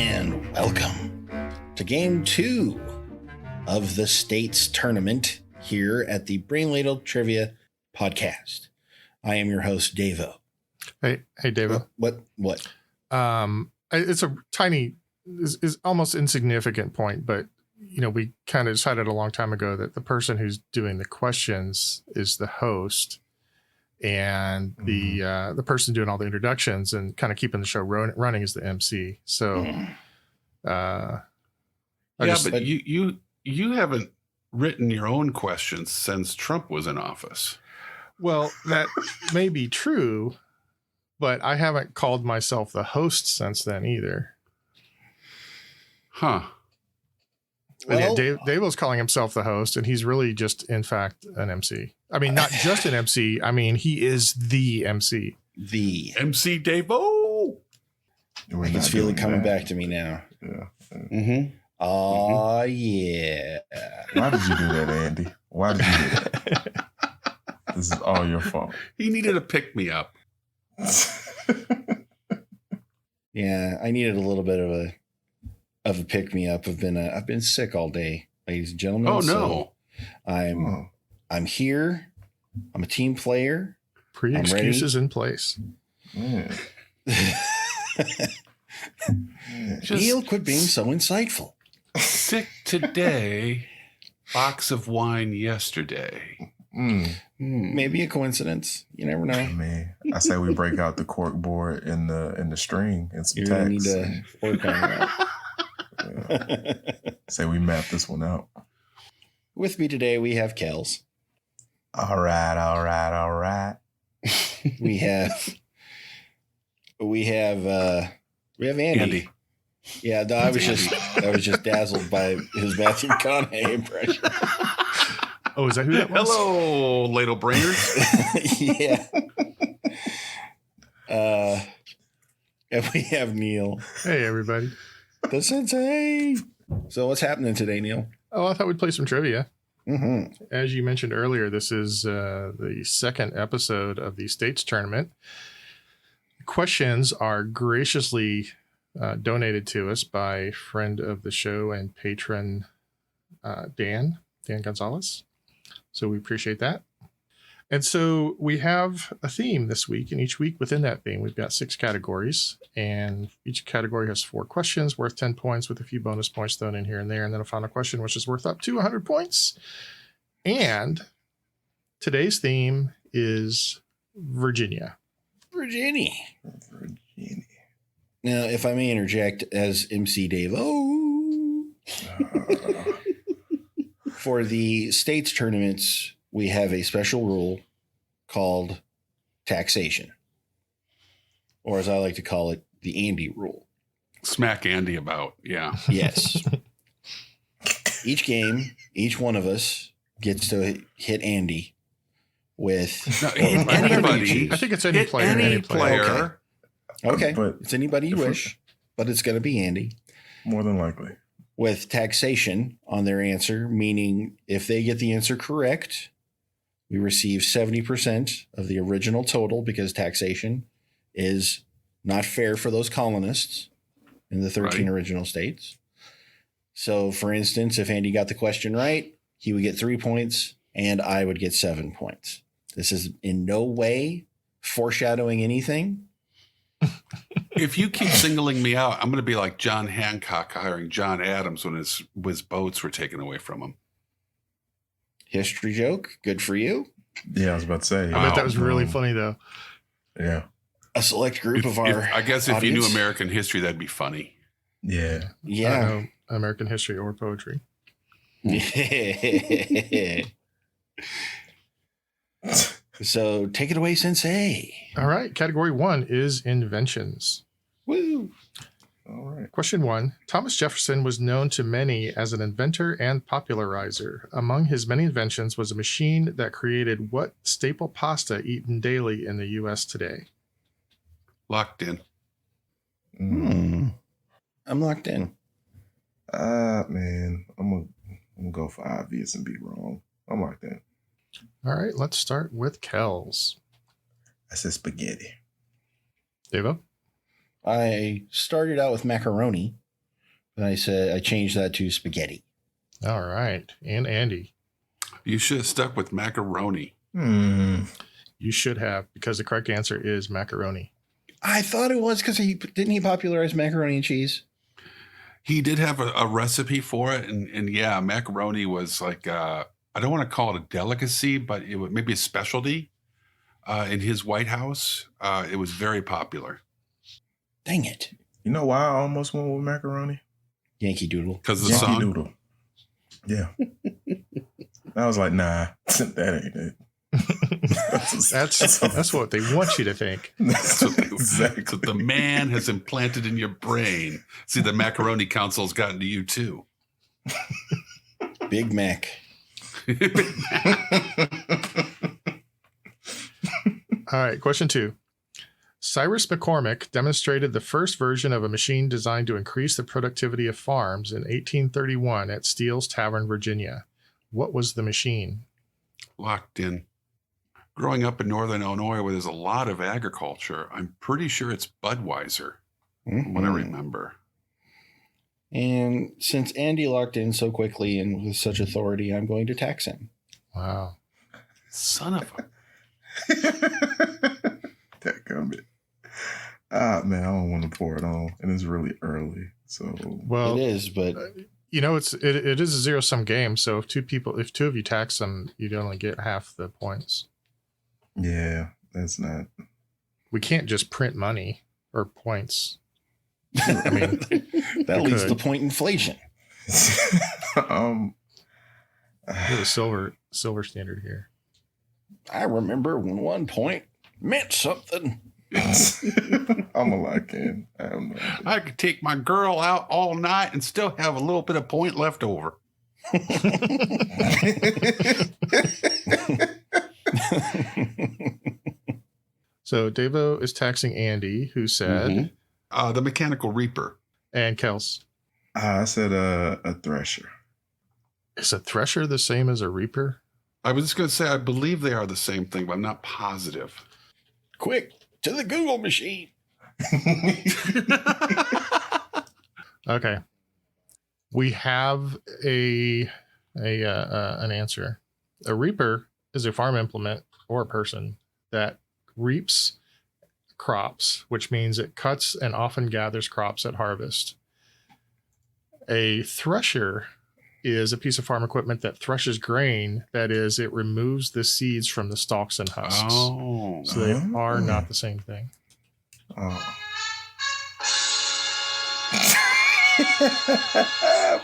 and welcome to Game 2 of the States Tournament here at the Brain Ladle Trivia Podcast. I am your host, Davo. Hey, Davo. What? It's a tiny, is almost insignificant point, but we kind of decided a long time ago that the person who's doing the questions is the host, and the person doing all the introductions and kind of keeping the show running is the MC. So, but you haven't written your own questions since Trump was in office. Well, that may be true, but I haven't called myself the host since then either. Huh. Well, Davo's calling himself the host, and he's really just, in fact, an MC. I mean, not just an MC. I mean, he is the MC. The MC Davo. I can feel it coming back to me now. Yeah. Mm-hmm. Oh, yeah. Why did you do that, Andy? Why did you do that? This is all your fault. He needed a pick-me-up. Yeah, I needed a little bit of a pick-me-up. I've been sick all day, ladies and gentlemen. Oh, no. So I'm here. I'm a team player. Pre-excuses in place. Yeah. Neil, quit being so insightful. Sick today, box of wine yesterday. Maybe a coincidence. You never know. Man, I say we break out the cork board in the string and some You're gonna need text. to work on that. Say we map this one out. With me today, we have Kels. All right. We have Andy. Yeah, no, I was just dazzled by his Matthew McConaughey impression. Oh, is that who that was? Hello, ladle brainers. Yeah. And we have Neil. Hey, everybody. The Sensei. So what's happening today, Neil? Oh, I thought we'd play some trivia. Mm-hmm. As you mentioned earlier, this is the second episode of the States Tournament. Questions are graciously donated to us by friend of the show and patron Dan Gonzalez. So we appreciate that. And so we have a theme this week, and each week within that theme, we've got 6 categories, and each category has 4 questions worth 10 points with a few bonus points thrown in here and there, and then a final question, which is worth up to 100 points. And today's theme is Virginia. Virginia. Now, if I may interject as MC Dave, for the states tournaments, we have a special rule called taxation, or as I like to call it, the Andy rule. Smack Andy about, yeah. Yes. Each game, each one of us gets to hit Andy with anybody. I think it's any player. Any player. Okay. But it's anybody you wish, but it's going to be Andy. more than likely. With taxation on their answer, meaning if they get the answer correct, we receive 70% of the original total because taxation is not fair for those colonists in the 13 original states. So, for instance, if Andy got the question right, he would get 3 points and I would get 7 points. This is in no way foreshadowing anything. If you keep singling me out, I'm going to be like John Hancock hiring John Adams when his boats were taken away from him. History joke. Good for you. Yeah, I was about to say. I bet that was really funny, though. Yeah. A select group of our I guess if you knew audience. American history, that'd be funny. Yeah. I Yeah. don't know American history or poetry. So take it away, Sensei. All right. Category 1 is inventions. Woo. All right. Question 1. Thomas Jefferson was known to many as an inventor and popularizer. Among his many inventions was a machine that created what staple pasta eaten daily in the U.S. today? Locked in. I'm locked in. Man, I'm gonna go for obvious and be wrong. I'm locked in. All right. Let's start with Kells. I said spaghetti. Devo? I started out with macaroni, And I said I changed that to spaghetti. All right. And Andy. You should have stuck with macaroni. You should have, because the correct answer is macaroni. I thought it was because he popularize macaroni and cheese. He did have a recipe for it, and yeah, macaroni was like I don't want to call it a delicacy, but it was maybe a specialty in his White House. It was very popular. Dang it! You know why I almost went with macaroni? Yankee Doodle. Because of the Yankee song. Doodle. Yeah. I was like, nah, that ain't it. That's what they want you to think. Exactly. So the man has implanted in your brain. See, the macaroni council's gotten to you too. Big Mac. All right, question 2. Cyrus McCormick demonstrated the first version of a machine designed to increase the productivity of farms in 1831 at Steele's Tavern, Virginia. What was the machine? Locked in. Growing up in northern Illinois, where there's a lot of agriculture, I'm pretty sure it's Budweiser, from what I remember. And since Andy locked in so quickly and with such authority, I'm going to tax him. Wow. Son of a... That comment. Man, I don't want to pour it on, and it's really early. So Well, It is, but you know, it is a zero-sum game. So if two of you tax them, you'd only get half the points. yeah, that's not. We can't just print money or points. I mean, that leads could. to point inflation. We're the silver standard here. I remember when 1 point meant something. I'm a lock in. I have no idea. I could take my girl out all night and still have a little bit of point left over. So Devo is taxing Andy, who said, The Mechanical Reaper. and Kels. I said a thresher. Is a thresher the same as a reaper? I was just going to say, I believe they are the same thing, but I'm not positive. Quick, to the Google machine. Okay. We have an answer. A reaper is a farm implement or a person that reaps crops, which means it cuts and often gathers crops at harvest. A thresher is a piece of farm equipment that threshes grain. That is, it removes the seeds from the stalks and husks. Oh. So they are not the same thing. Oh.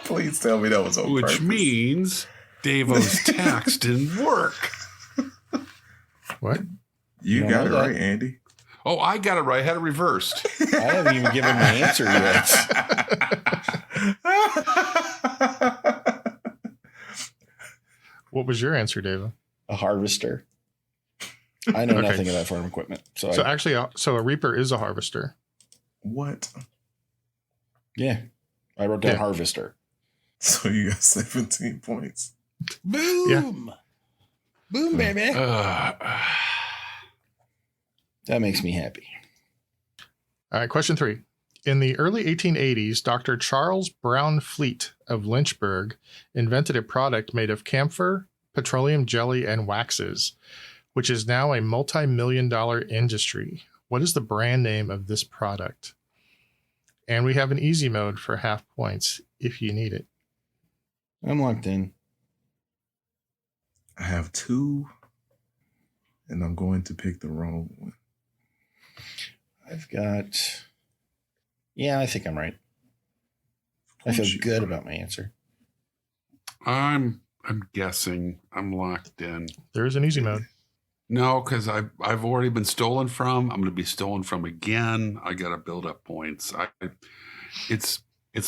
Please tell me that was on Which purpose. means Davo's tax didn't work. What? You don't got it know that. right, Andy. Oh, I got it right. I had it reversed. I haven't even given my answer yet. What was your answer, Devo? A harvester. I know Okay. nothing about farm equipment. So A reaper is a harvester. What? I wrote down Yeah. harvester. So you got 17 points. Boom. Boom, baby. That makes me happy. All right, question 3. In the early 1880s, Dr. Charles Brown Fleet of Lynchburg invented a product made of camphor, petroleum jelly, and waxes, which is now a multi-million-dollar industry. What is the brand name of this product? And we have an easy mode for half points if you need it. I'm locked in. I have 2, and I'm going to pick the wrong one. I've got... Yeah, I think I'm right. I feel good about my answer. I'm guessing. I'm locked in. There is an easy mode. No, because I've already been stolen from. I'm going to be stolen from again. I got to build up points. It's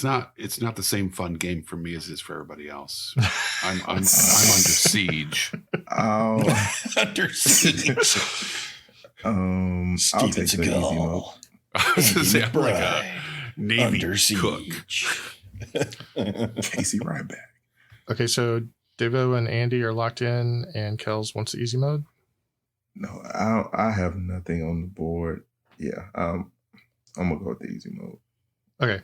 not the same fun game for me as it is for everybody else. I'm under siege. Oh, Under siege. I'll take Steven the easy mode. Seagal. I was going to say, I'm like a McBride. Navy Under cook. siege. Casey Ryback. Okay, so Devo and Andy are locked in, and Kels wants the easy mode. No, I have nothing on the board. Yeah, I'm gonna go with the easy mode. Okay.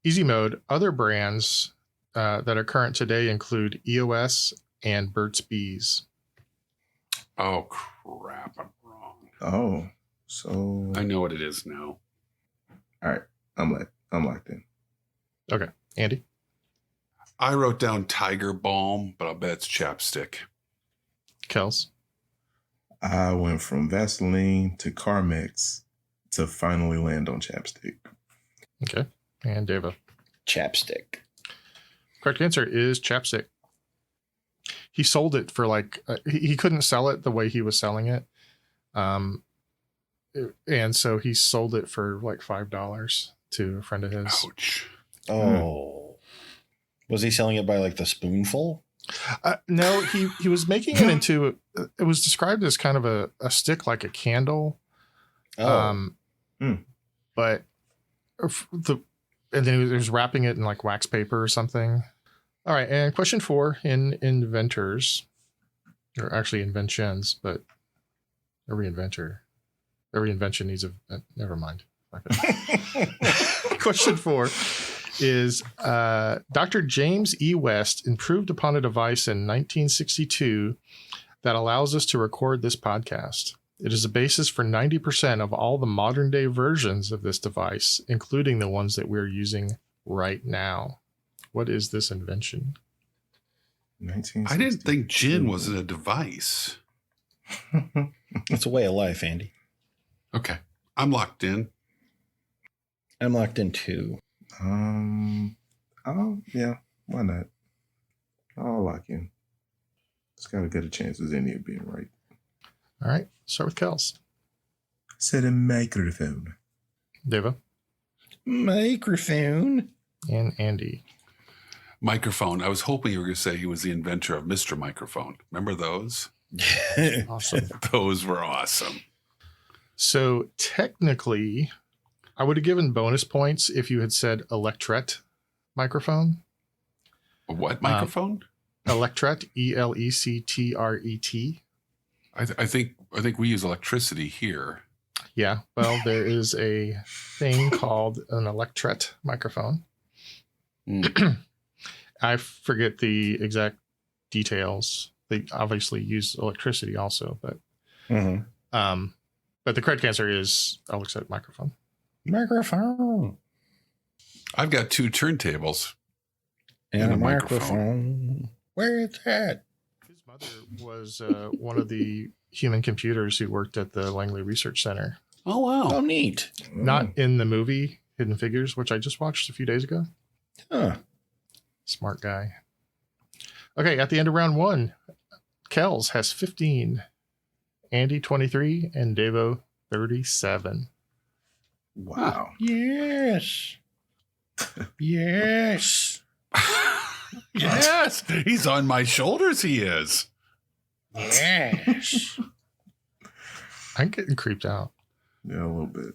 Easy mode. Other brands that are current today include EOS and Burt's Bees. Oh, crap. I'm wrong. Oh, so I know what it is now. all right. I'm locked in. Okay. Andy? I wrote down Tiger Balm, but I'll bet it's chapstick. Kels? I went from Vaseline to Carmex to finally land on chapstick. Okay. And Deva? Chapstick. Correct answer is chapstick. He sold it for like, he couldn't sell it the way he was selling it. And so he sold it for like $5 to a friend of his. Ouch. Oh. Was he selling it by like the spoonful? No, he was making it into, it was described as kind of a stick, like a candle. Oh. But and then he was wrapping it in like wax paper or something. All right. And question 4 in inventors, or actually inventions, but every invention needs never mind. Okay. Question 4 is Dr. James E. West improved upon a device in 1962 that allows us to record this podcast. It is a basis for 90% of all the modern day versions of this device, including the ones that we're using right now. What is this invention? I didn't think gin was a device. It's a way of life, Andy. Okay. I'm locked in. I'm locked in too. Oh, yeah. Why not? I'll lock in. It's got a good chance as any of being right. All right. Start with Kels. Said a microphone. Deva. Microphone. And Andy. Microphone. I was hoping you were going to say he was the inventor of Mr. Microphone. Remember those? Awesome. Those were awesome. So technically, I would have given bonus points if you had said Electret microphone. What microphone? Electret, Electret. I think we use electricity here. Yeah, well, there is a thing called an Electret microphone. I forget the exact details. They obviously use electricity also, but but the correct answer is Electret microphone. Microphone. I've got 2 turntables And a microphone. Where is that? His mother was one of the human computers who worked at the Langley Research Center. Oh, wow. Oh, neat. Not in the movie Hidden Figures, which I just watched a few days ago. Huh. Smart guy. Okay, at the end of round 1, Kels has 15, Andy 23, and Devo 37. Wow. Yes. Yes. Yes. He's on my shoulders. He is. Yes. I'm getting creeped out. Yeah, a little bit.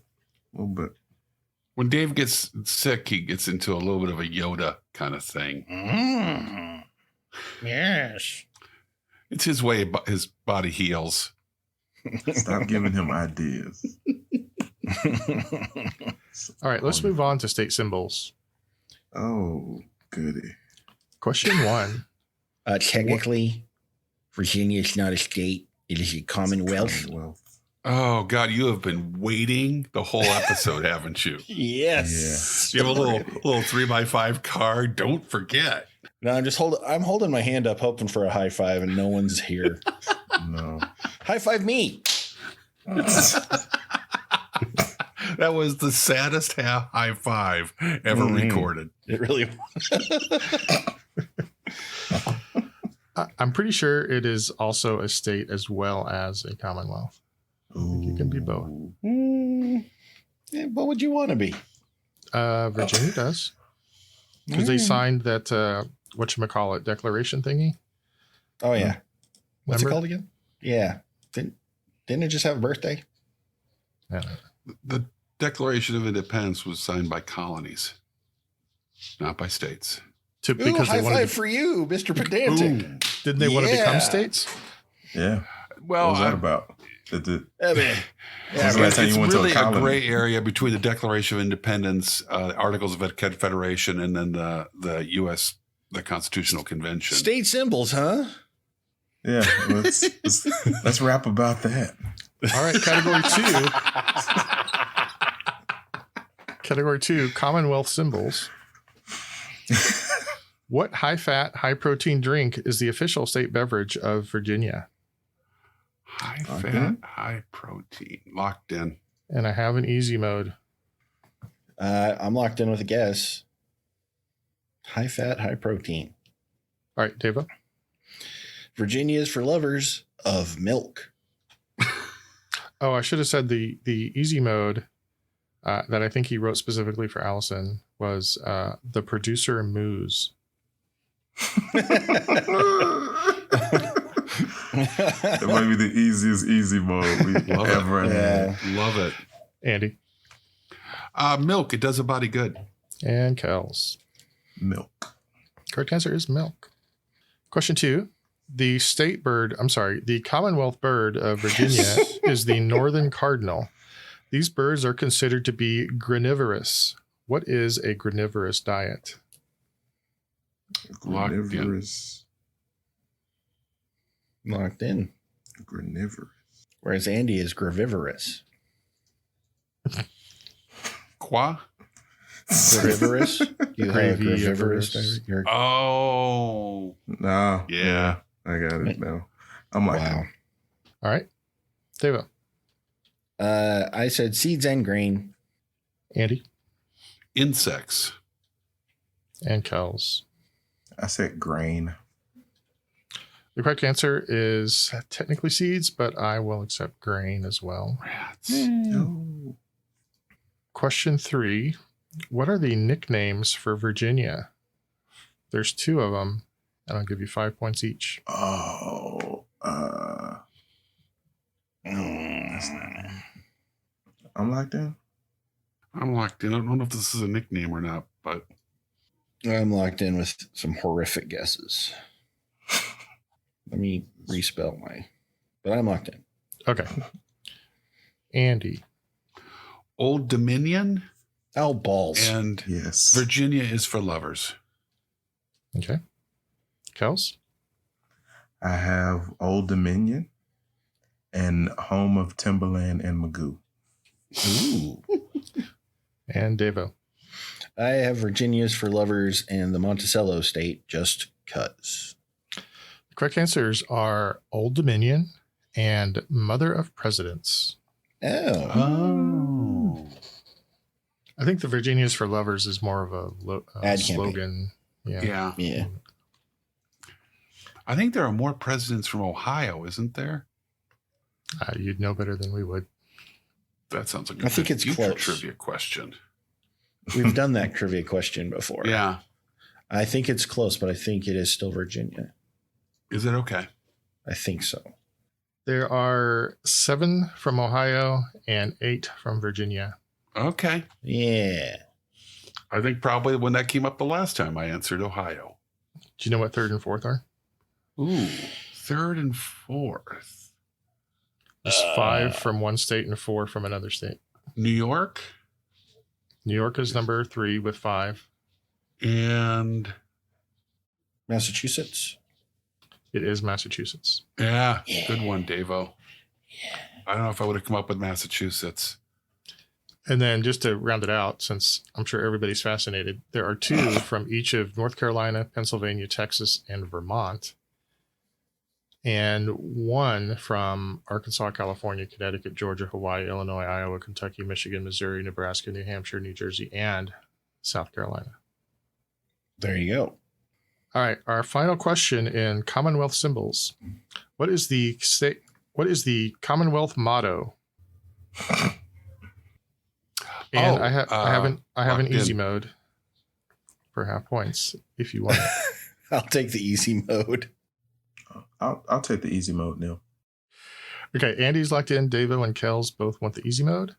When Dave gets sick, he gets into a little bit of a Yoda kind of thing. Yes. It's his way his body heals. Stop giving him ideas. All right, let's move on to state symbols. Oh, goody. Question 1. Technically, Virginia is not a state. It is a commonwealth. Oh, God, you have been waiting the whole episode, haven't you? Yes. You have a little 3x5 card. Don't forget. No, I'm holding my hand up, hoping for a high five, and no one's here. No. High five me. That was the saddest high five ever recorded. It really I'm pretty sure it is also a state as well as a commonwealth. I think you can be both. What would you want to be? Virginia does. Because they signed that, whatchamacallit, declaration thingy. Oh, yeah. What's Remember? it called again? Yeah. Didn't it just have a birthday? Yeah. The Declaration of Independence was signed by colonies, not by states. Because high they wanted five for you, Mr. Pedantic. didn't they want to become states? Yeah. Well, What was that about? I mean, When's the last time It's you went to really a a colony? gray area between the Declaration of Independence, Articles of Confederation, and then the U.S. the Constitutional Convention. state symbols, huh? Yeah, let's rap about that. All right, Category 2, Commonwealth symbols. What high-fat, high-protein drink is the official state beverage of Virginia? High Locked fat, in? high protein. Locked in. And I have an easy mode. I'm locked in with a guess. High fat, high protein. All right, Deva. Virginia is for lovers of milk. Oh, I should have said the easy mode that I think he wrote specifically for Allison was the producer moose. That might be the easiest easy mode we Love it. ever had. Love it. Andy Milk. It does a body good. and Kels. Milk. Correct answer is milk. Question 2. The Commonwealth bird of Virginia is the northern cardinal. These birds are considered to be granivorous. What is a granivorous diet? Locked in. Granivorous. Locked in. Granivorous. Whereas Andy is gravivorous. Qua? Gravivorous? You have a Gravivorous. gravivorous? You're, Oh. Nah. Yeah. I got it now. I'm like, wow. All right. Deva. I said seeds and grain. Andy Insects. and Kels. I said grain. The correct answer is technically seeds, but I will accept grain as well. Rats. No. Question 3. What are the nicknames for Virginia? There's 2 of them, and I'll give you 5 points each. Oh. I'm locked in. I'm locked in. I don't know if this is a nickname or not, but I'm locked in with some horrific guesses. Let me respell but I'm locked in. Okay. Andy Old Dominion Oh, balls. and Yes. Virginia is for lovers. Okay. Kels I have Old Dominion and home of Timberland and Magoo. Ooh. and Devo. I have Virginia's for lovers and the Monticello state just cuz. The correct answers are Old Dominion and Mother of Presidents. Oh. Oh. I think the Virginia's for Lovers is more of a Ad campaign. slogan. Yeah. Yeah. I think there are more presidents from Ohio, isn't there? You'd know better than we would. That sounds like a I think good it's future close. trivia question. We've done that trivia question before. Yeah. I think it's close, but I think it is still Virginia. Is it okay? I think so. There are 7 from Ohio and 8 from Virginia. Okay. Yeah. I think probably when that came up the last time I answered Ohio. Do you know what 3rd and 4th are? Ooh, 3rd and 4th. There's 5 from one state and 4 from another state. New York New York is number 3 with 5. and Massachusetts. It is Massachusetts. yeah, Yeah. good one, Davo. I don't know if I would have come up with Massachusetts. And then just to round it out, since I'm sure everybody's fascinated, there are 2 from each of North Carolina, Pennsylvania, Texas, and Vermont. And 1 from Arkansas, California, Connecticut, Georgia, Hawaii, Illinois, Iowa, Kentucky, Michigan, Missouri, Nebraska, New Hampshire, New Jersey, and South Carolina. There you go. All right, our final question in Commonwealth symbols. What is the Commonwealth motto? And I have an locked easy in. mode for half points if you want it. I'll take the easy mode. I'll take the easy mode, Neil. Okay, Andy's locked in. Davo and Kels both want the easy mode.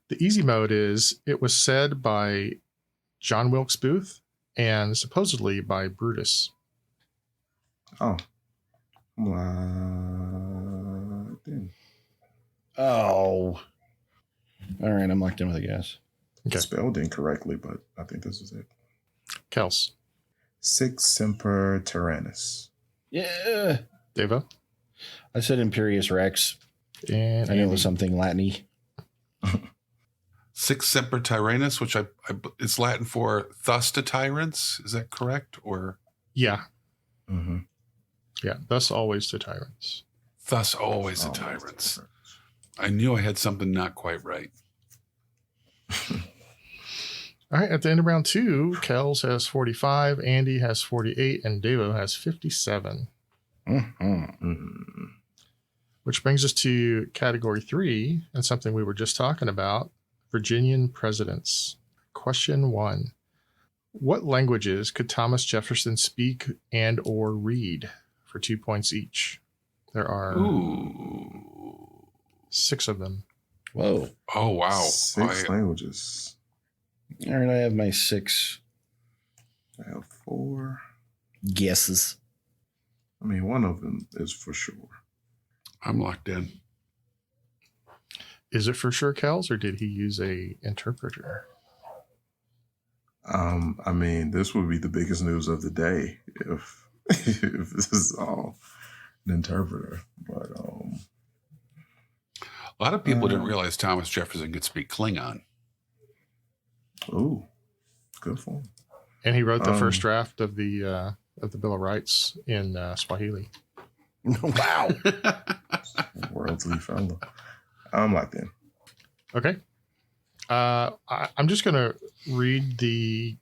The easy mode is it was said by John Wilkes Booth and supposedly by Brutus. Oh. I'm locked in. Oh. All right, I'm locked in with a guess. Okay. Spelled incorrectly, but I think this is it. Kels. Six Semper Tyrannis. Yeah. Devo. I said Imperious Rex. And I knew it Andy. was something Latin-y. Six Semper Tyrannis, which it's Latin for thus to tyrants. Is that correct? Or Yeah. Mm-hmm. Yeah. Thus always to tyrants. thus always to tyrants? I knew I had something not quite right. All right. At the end of round 2, Kels has 45, Andy has 48, and Devo has 57. Mm-hmm. Mm-hmm. Which brings us to category 3 and something we were just talking about, Virginian presidents. Question 1. What languages could Thomas Jefferson speak and or read? For 2 points each. There are Ooh. 6 of them. Whoa. Oh, wow. Six languages. All right, I have my 6 I have 4. guesses. I mean, one of them is for sure. I'm locked in. Is it for sure, Kels, or did he use a interpreter? I mean, this would be the biggest news of the day if if this is all an interpreter. But A lot of people didn't realize Thomas Jefferson could speak Klingon. ooh, good for him. And he wrote the first draft of the Bill of Rights in Swahili. Wow. Worldly fellow. I'm locked in. Okay. I'm just going to read the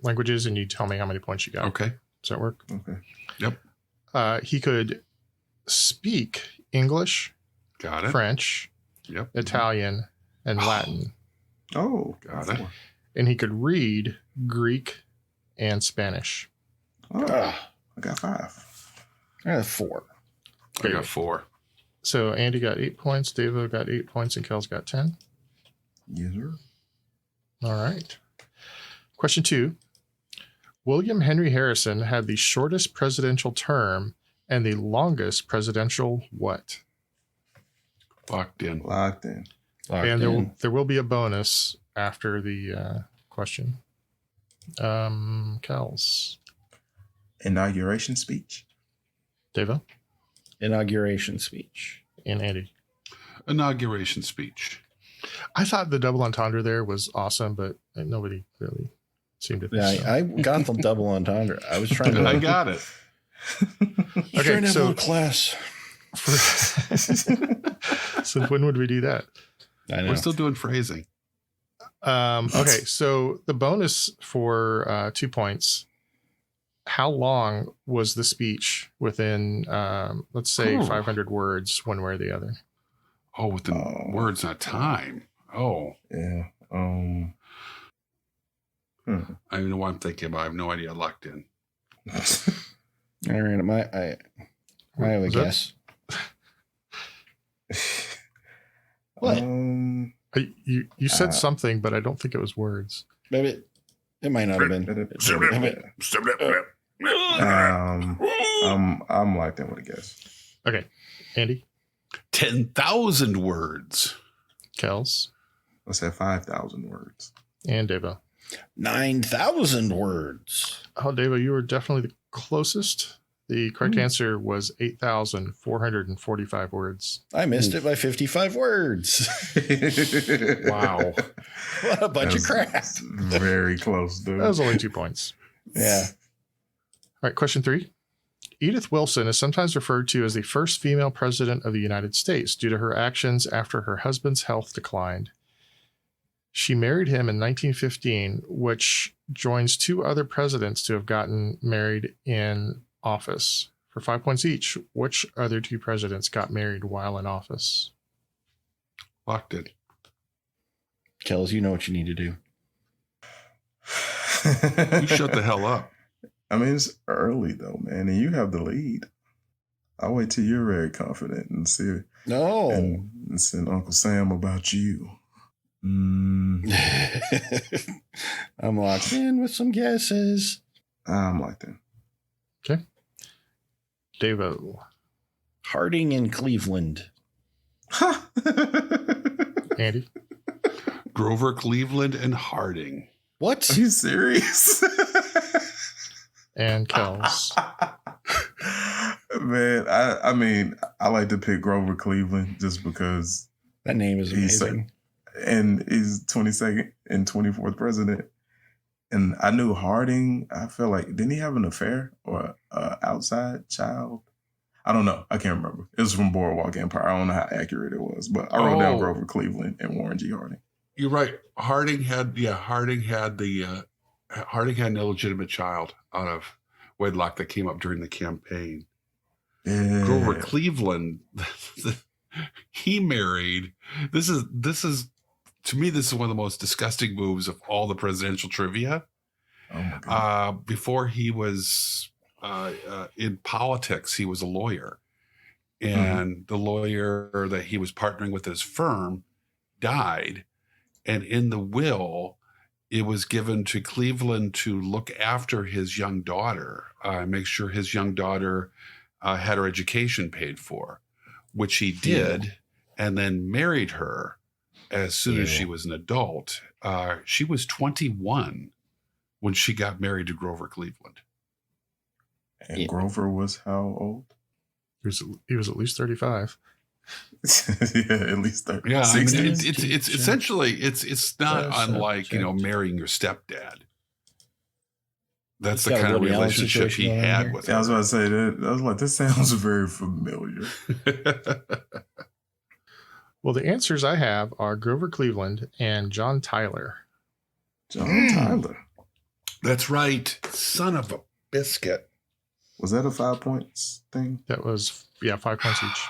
languages, and you tell me how many points you got. Okay. Does that work? Okay. Yep. He could speak English, Got it. French, Yep. Italian, and Latin. Oh, Got it. 4. And he could read Greek and Spanish. Oh, Ah, I got 5. I have 4. I got 4. So Andy got 8 points, Devo got 8 points, and Kel's got 10. Yes, sir. All right. Question 2. William Henry Harrison had the shortest presidential term and the longest presidential what? Locked in. Locked in. Locked And in. there will be a bonus after the question. Kels. Inauguration speech. Devo Inauguration speech. and Andy. Inauguration speech. I thought the double entendre there was awesome, but nobody really seemed to think Yeah, so. I got the double entendre. I was trying to. I got it. Okay, trying to have a so little class. So when would we do that? I know. We're still doing phrasing. Okay, so the bonus for 2 points. How long was the speech within, let's say, Ooh. 500 words, one way or the other? Oh, with the Oh. words, not time. Oh, Yeah. I don't even know what I'm thinking about. I have no idea. Locked in. All right, I have a Was that- guess. What? You said something, but I don't think it was words. Maybe it might not have been. I'm locked in with a guess. Okay, Andy, 10,000 words. Kels, Let's say 5,000 words. and Devo. 9,000 words. Oh, Devo, you were definitely the closest. The correct answer was 8,445 words. I missed it by 55 words. Wow. What a bunch of crap. That's very close, dude. That was only 2 points. Yeah. All right, question 3. Edith Wilson is sometimes referred to as the first female president of the United States due to her actions after her husband's health declined. She married him in 1915, which joins 2 other presidents to have gotten married in office. For 5 points each, which other 2 presidents got married while in office? Locked in. Kells, you know what you need to do. You shut the hell up. I mean, it's early though, man, and you have the lead. I'll wait till you're very confident and see No. and send Uncle Sam about you. I'm locked in with some guesses. I'm locked in. Devo. Harding in Cleveland. Andy? Grover Cleveland and Harding. What? Are you serious? And Kels. Man, I mean, I like to pick Grover Cleveland just because That name is he's amazing. and he's 22nd and 24th president. And I knew Harding. I feel like, didn't he have an affair or an outside child? I don't know. I can't remember. It was from Boardwalk Empire. I don't know how accurate it was, but I wrote down Grover Cleveland and Warren G. Harding. You're right. Harding had an illegitimate child out of wedlock that came up during the campaign. Yeah. Grover Cleveland, he married. This is to me, this is one of the most disgusting moves of all the presidential trivia. Oh my God. Before he was in politics, he was a lawyer, and the lawyer that he was partnering with his firm died, and in the will, it was given to Cleveland to look after his young daughter, make sure his young daughter had her education paid for, which he did, and then married her as soon as she was an adult. She was 21 when she got married to Grover Cleveland. And Grover was how old? He was at least 35. Yeah, at least 30. Yeah, I mean, 60. it's essentially it's not unlike marrying your stepdad. That's the kind of relationship he had with her. I was about to say that. I was like, this sounds very familiar. Well, the answers I have are Grover Cleveland and John Tyler. John Tyler. That's right. Son of a biscuit. Was that a 5 points thing? That was 5 points each.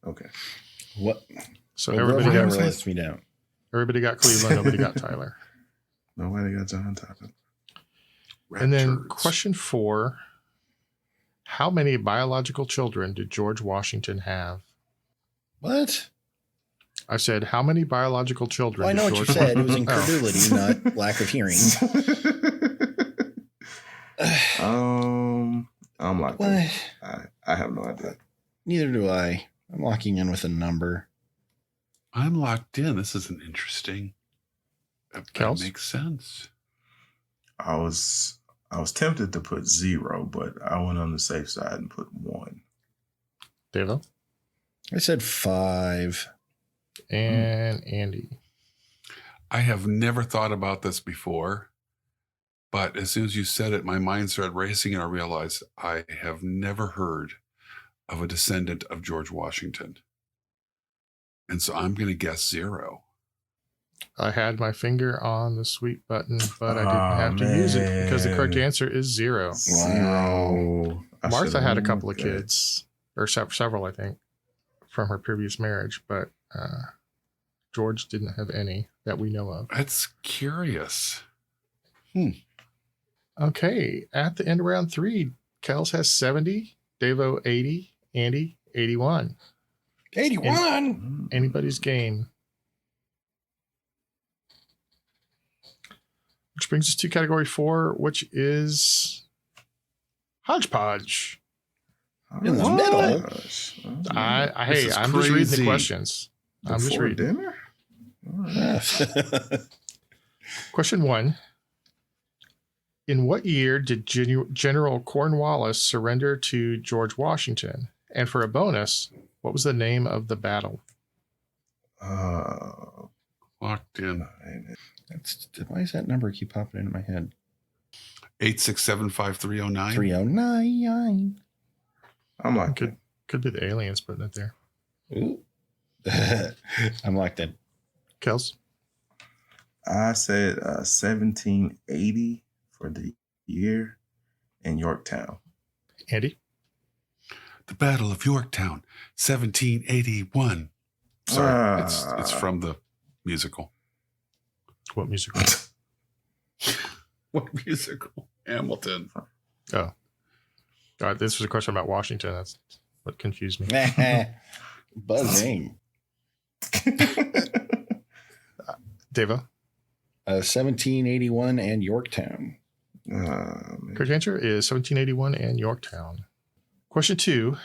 Okay. What? So Well, everybody Grover got never lets me down. Cleveland. Nobody got Tyler. Nobody got John Tyler. And then question 4: how many biological children did George Washington have? What? I said, how many biological children? Well, I know what you said. It was incredulity, not lack of hearing. I'm like, What? I have no idea. Neither do I. I'm locking in with a number. I'm locked in. This isn't interesting. That makes sense. I was tempted to put 0, but I went on the safe side and put 1. Devo? I said 5. And Andy. I have never thought about this before, but as soon as you said it, my mind started racing, and I realized I have never heard of a descendant of George Washington. And so I'm going to guess 0. I had my finger on the sweet button, but I didn't have to use it because the correct answer is 0. Wow. Martha had a couple of kids, or several, I think, from her previous marriage, but George didn't have any that we know of. That's curious. Okay, at the end of round 3, Kels has 70, Devo 80, Andy 81. 81? Anybody's game. Which brings us to category 4, which is hodgepodge. In the middle? I'm just reading the questions. I'm just reading. Dinner? Question 1. In what year did General Cornwallis surrender to George Washington? And for a bonus, what was the name of the battle? Locked in. Why does that number keep popping into my head? 8675309. 309. I'm like, could be the aliens putting it there. Ooh. I'm locked in. Kels? I said 1780 for the year in Yorktown. Andy? The Battle of Yorktown, 1781. Sorry, it's from the musical. What musical? What musical? Hamilton. Oh. God, this was a question about Washington. That's what confused me. Buzzing. Devo? 1781 and Yorktown. Correct answer is 1781 and Yorktown. Question 2.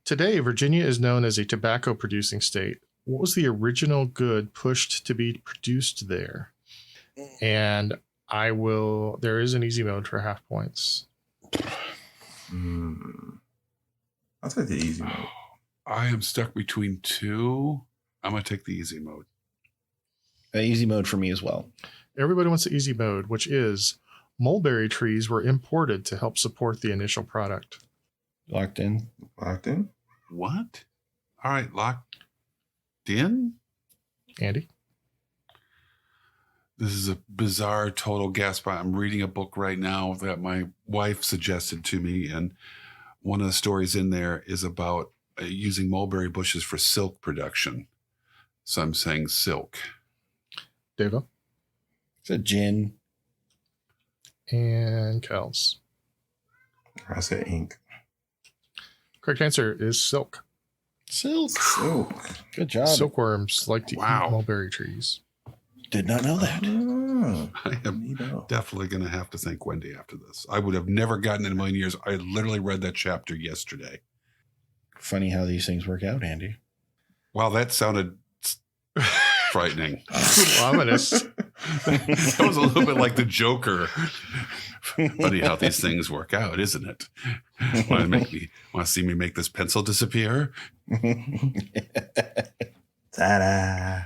Today, Virginia is known as a tobacco-producing state. what was the original good pushed to be produced there? And there is an easy mode for half points. I'll take the easy mode. I am stuck between two. I'm going to take the easy mode. Easy mode for me as well. Everybody wants the easy mode, which is mulberry trees were imported to help support the initial product. Locked in. Locked in? What? All right, locked in? Andy? This is a bizarre total gasp. I'm reading a book right now that my wife suggested to me, and one of the stories in there is about using mulberry bushes for silk production. So I'm saying silk. Devo? It's a gin. And Kels. I said ink. Correct answer is silk. Silk. Silk. Good job. Silkworms like to eat Wow. mulberry trees. Did not know that. Oh, I am definitely going to have to thank Wendy after this. I would have never gotten it in a million years. I literally read that chapter yesterday. Funny how these things work out, Andy. Wow, that sounded frightening. Ominous. That was a little bit like the Joker. Funny how these things work out, isn't it? Want to see me make this pencil disappear? Ta-da.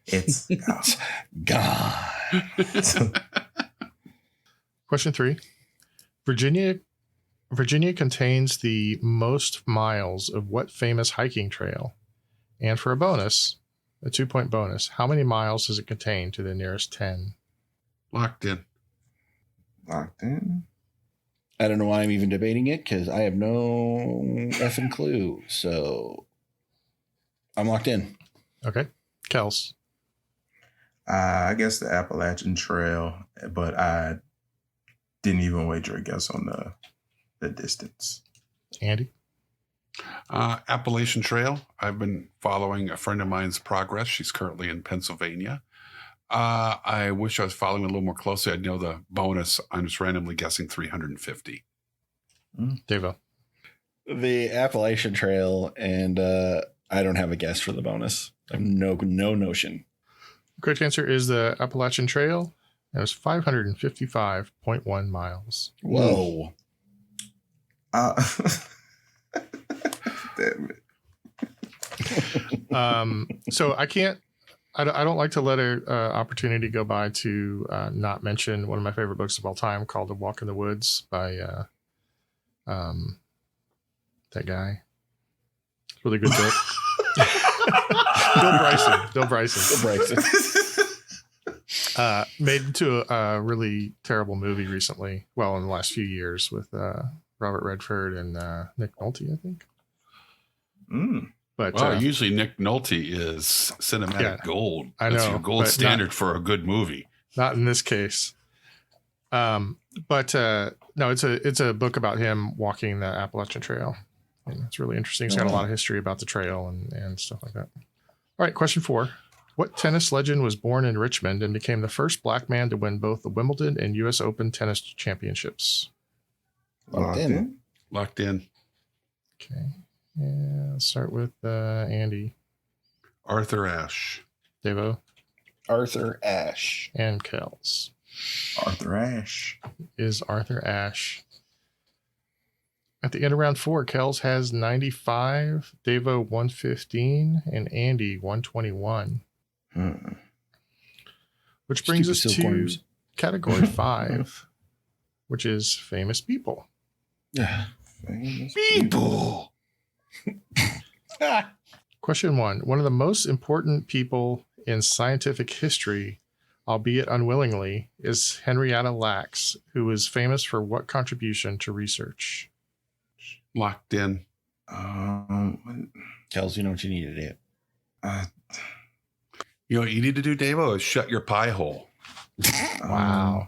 It's gone. Question 3. Virginia contains the most miles of what famous hiking trail? And for a 2-point bonus, how many miles does it contain to the nearest 10? Locked in. Locked in. I don't know why I'm even debating it because I have no effing clue. So I'm locked in. Okay. Kels. I guess the Appalachian Trail, but I didn't even wager a guess on the distance. Andy. Appalachian Trail. I've been following a friend of mine's progress. She's currently in Pennsylvania. I wish I was following a little more closely. I'd know the bonus. I'm just randomly guessing 350. Devo. The Appalachian Trail, and I don't have a guess for the bonus. I have no notion. Correct answer is the Appalachian Trail. It was 555.1 miles. Whoa. Damn it. So I don't like to let an opportunity go by to not mention one of my favorite books of all time called A Walk in the Woods by that guy. Really good book. Bill Bryson. Made into a really terrible movie recently. Well, in the last few years with Robert Redford and Nick Nolte, I think. But usually Nick Nolte is cinematic gold. That's your gold standard for a good movie. Not in this case. No, it's a book about him walking the Appalachian Trail. And it's really interesting. It's got a lot of history about the trail and stuff like that. All right, question 4. What tennis legend was born in Richmond and became the first black man to win both the Wimbledon and U.S. Open tennis championships? Locked in. Locked in. Okay. Yeah, let's start with Andy. Arthur Ashe. Devo. Arthur Ashe. And Kels. Arthur Ashe. Is Arthur Ashe. At the end of round 4, Kels has 95, Devo 115, and Andy 121. Which brings us to category 5, which is famous people. Yeah. Famous People. Question 1. One of the most important people in scientific history, albeit unwillingly, is Henrietta Lacks, who is famous for what contribution to research? Locked in. Kels, you know what you need to do. You know what you need to do, Davo, is shut your pie hole. Wow.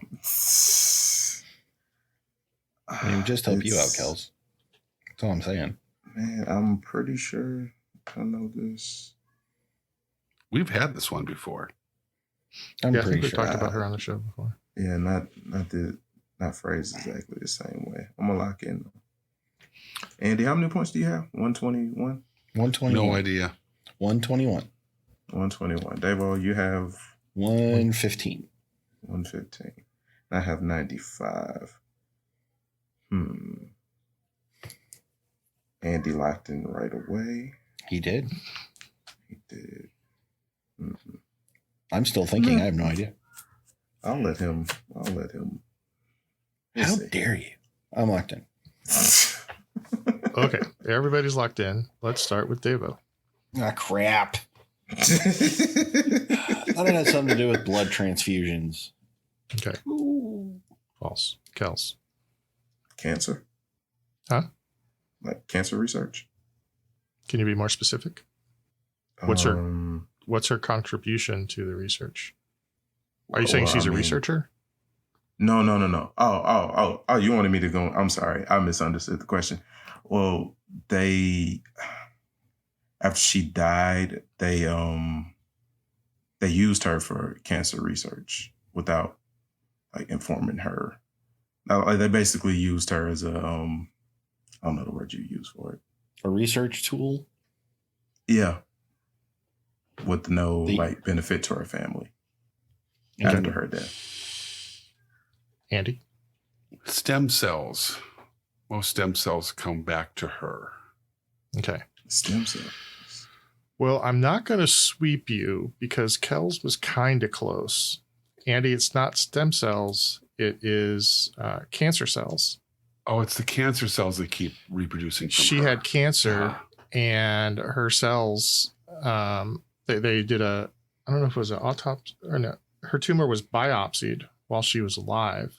It would just help you out, Kels. That's all I'm saying. Man, I'm pretty sure I know this. We've had this one before. I think we talked about her on the show before. Yeah, not phrased exactly the same way. I'm gonna lock in. Andy, how many points do you have? 121? 121. No idea. 121. 121. Davo, you have 115. 115. I have 95. Andy locked in right away. He did. He did. I'm still thinking. I have no idea. I'll let him. We'll How see. dare you? I'm locked in. Okay, everybody's locked in. Let's start with Devo. Ah, crap. I thought it had something to do with blood transfusions. Okay. Ooh. False. Kels. Cancer? Huh? Like cancer research? Can you be more specific? What's her contribution to the research? Are you saying she's a researcher? No. Oh, you wanted me to go. I'm sorry. I misunderstood the question. Well, after she died, they used her for cancer research without like informing her. Like, they basically used her as a I don't know the word you use for it. A research tool? Yeah. With no like benefit to her family after her death. Andy? Stem cells. Most stem cells come back to her. Okay. Stem cells. Well, I'm not going to sweep you because Kels was kind of close. Andy, it's not stem cells. It is cancer cells. Oh, it's the cancer cells that keep reproducing. She had cancer and her cells, they did I don't know if it was an autopsy or no. Her tumor was biopsied while she was alive,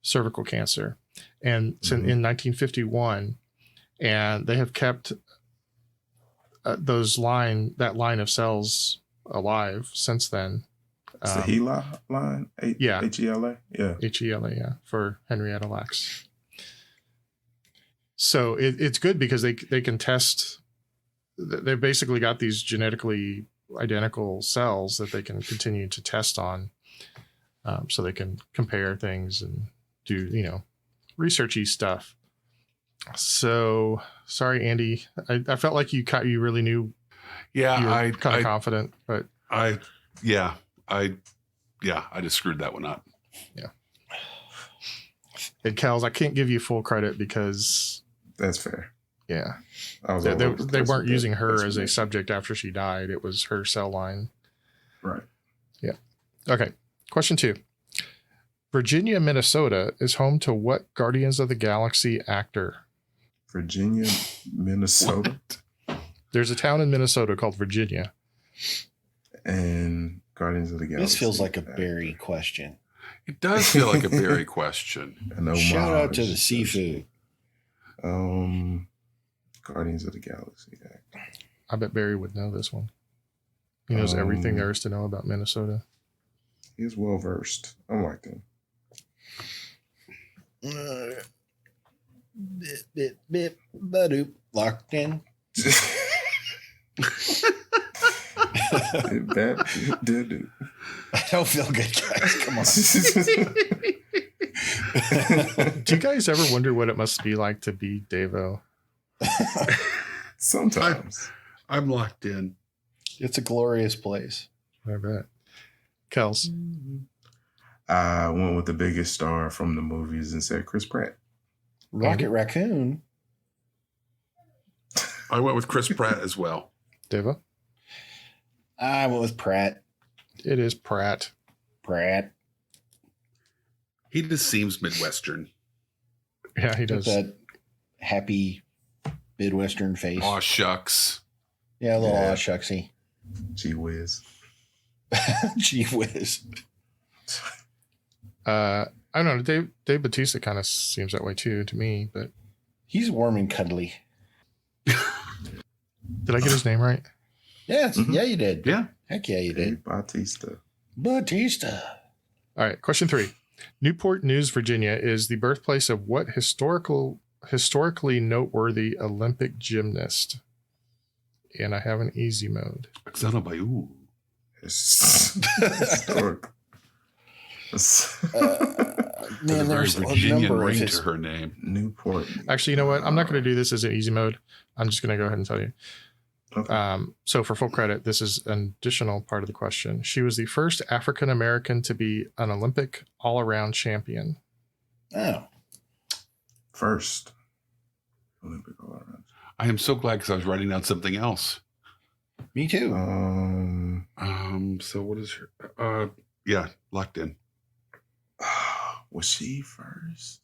cervical cancer. And in 1951, and they have kept that line of cells alive since then. It's the HeLa line? Yeah. HeLa? Yeah. HeLa, yeah, for Henrietta Lacks. So it's good because they can test. They've basically got these genetically identical cells that they can continue to test on, so they can compare things and do researchy stuff. So sorry, Andy. I felt like you really knew. Yeah, you were kind of confident, but I just screwed that one up. Yeah. And Kels, I can't give you full credit because that's fair. Yeah. They weren't using her as a subject after she died. It was her cell line. Right. Yeah. Okay. Question 2. Virginia, Minnesota is home to what Guardians of the Galaxy actor? Virginia, Minnesota. There's a town in Minnesota called Virginia. And Guardians of the Galaxy. This feels like a Barry question. It does feel like a Barry question. Shout out to the seafood. Guardians of the Galaxy. I bet Barry would know this one. He knows everything there is to know about Minnesota. He's well versed. I'm like him. Bip, ba-doop, locked in. I don't feel good, guys. Come on. Do you guys ever wonder what it must be like to be Devo? Sometimes. I'm locked in. It's a glorious place. I bet. Kels. I went with the biggest star from the movies and said Chris Pratt. Rocket Raccoon. I went with Chris Pratt as well. Devo? I went with Pratt. It is Pratt. He just seems Midwestern. Yeah, he does. With that happy Midwestern face. Aw, shucks. Yeah, a little aw shucksy. Gee whiz. Gee whiz. I don't know. Dave Bautista kind of seems that way too to me, but he's warm and cuddly. Did I get his name right? Yes. Mm-hmm. Yeah, you did. Yeah. Heck yeah, you did. Bautista. All right. Question 3. Newport News, Virginia is the birthplace of what historically noteworthy Olympic gymnast? And I have an easy mode. Oksana Bayou. Historic. Man, there's a Virginian number ring of to her name. Newport. Actually, you know what? I'm not going to do this as an easy mode. I'm just going to go ahead and tell you. Okay. So for full credit, this is an additional part of the question. She was the first African American to be an Olympic all-around champion. Oh, First Olympic all-around. I am so glad because I was writing down something else. me too. So what is her? Yeah, locked in. Was she first?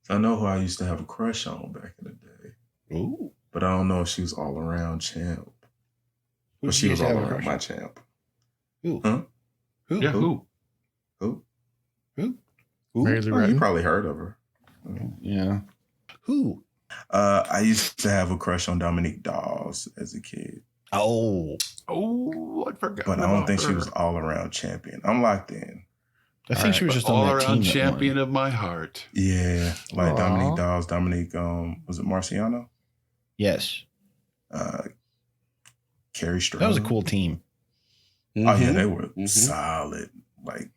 I know who I used to have a crush on back in the day, Ooh. but I don't know if she was all around champ. Who But did she you was guys all have a around crush my on? champ. Who? Huh? Who? Yeah, who? Who? Who? Mary Lou Oh, you Retton. probably heard of her. Yeah. Who? I used to have a crush on Dominique Dawes as a kid, Oh, Oh, I forgot. but I don't about think she her. was all around champion. I'm locked in. I All think right, she was But just on all that around team. champion That of my heart. Yeah, like Aw. Dominique Dawes, Dominique, was it Marciano? yes, Carrie Strode. that was a cool team. Oh yeah, they were Mhm. solid. Like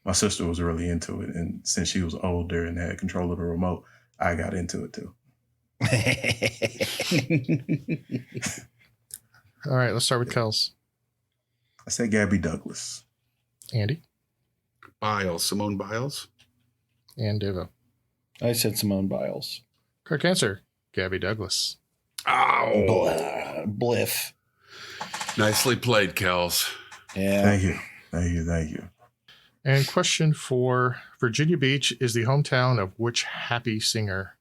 my sister was really into it, and since she was older and had control of the remote, I got into it too. All right, let's start with Kels. I said Gabby Douglas. Andy Biles, Simone Biles. and Devo. I said Simone Biles. Correct answer, Gabby Douglas. Ow. Bliff. Nicely played, Kels. Yeah. Thank you. And question 4. Virginia Beach is the hometown of which happy singer?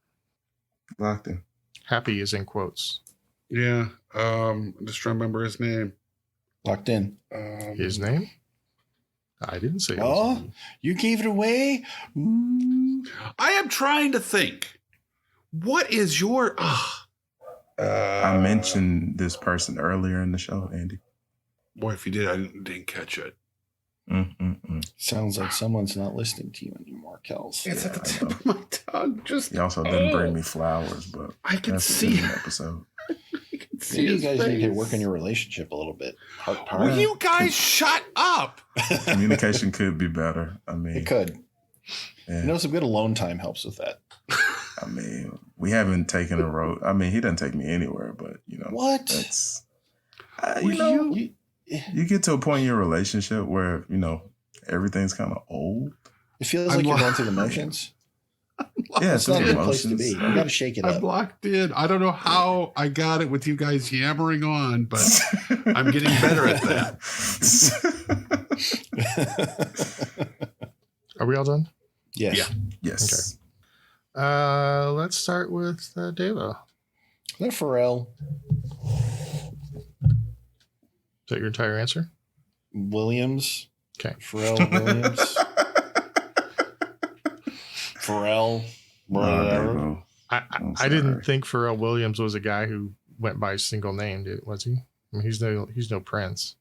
Locked in. Happy is in quotes. Yeah. I'm just trying to remember his name. Locked in. His name? I didn't say his Oh, name. you gave it away? Ooh. I am trying to think. What is your? I mentioned this person earlier in the show, Andy. Boy, if you did, I didn't catch it. Sounds like someone's not listening to you anymore, Kels. It's Yeah, at the I tip know. of my tongue. Just He also didn't bring me flowers, but I can that's see. a different episode. I can see Maybe you his guys need to face. work on your relationship a little bit. Heart to Will heart. you guys shut up? Communication could be better. I mean, It could. yeah. You know, some good alone time helps with that. I mean, we haven't taken a road. I mean, he doesn't take me anywhere, but you know, What? that's Will you know, You- you get to a point in your relationship where you know everything's kind of old. It feels I'm like you're lo- going through the motions. Yeah, It's not a through good place to be. emotions. You got to shake it I'm up. locked in. I don't know how I got it with you guys yammering on, but I'm getting better at that. Are we all done? Yes. Yeah. Yes. Let's start with Devo. Is that Pharrell Is that your entire answer? Williams? Okay. Pharrell Williams? Pharrell? Whatever. Devo. I'm I didn't sorry. think Pharrell Williams was a guy who went by a single name, was he? I mean, he's no Prince.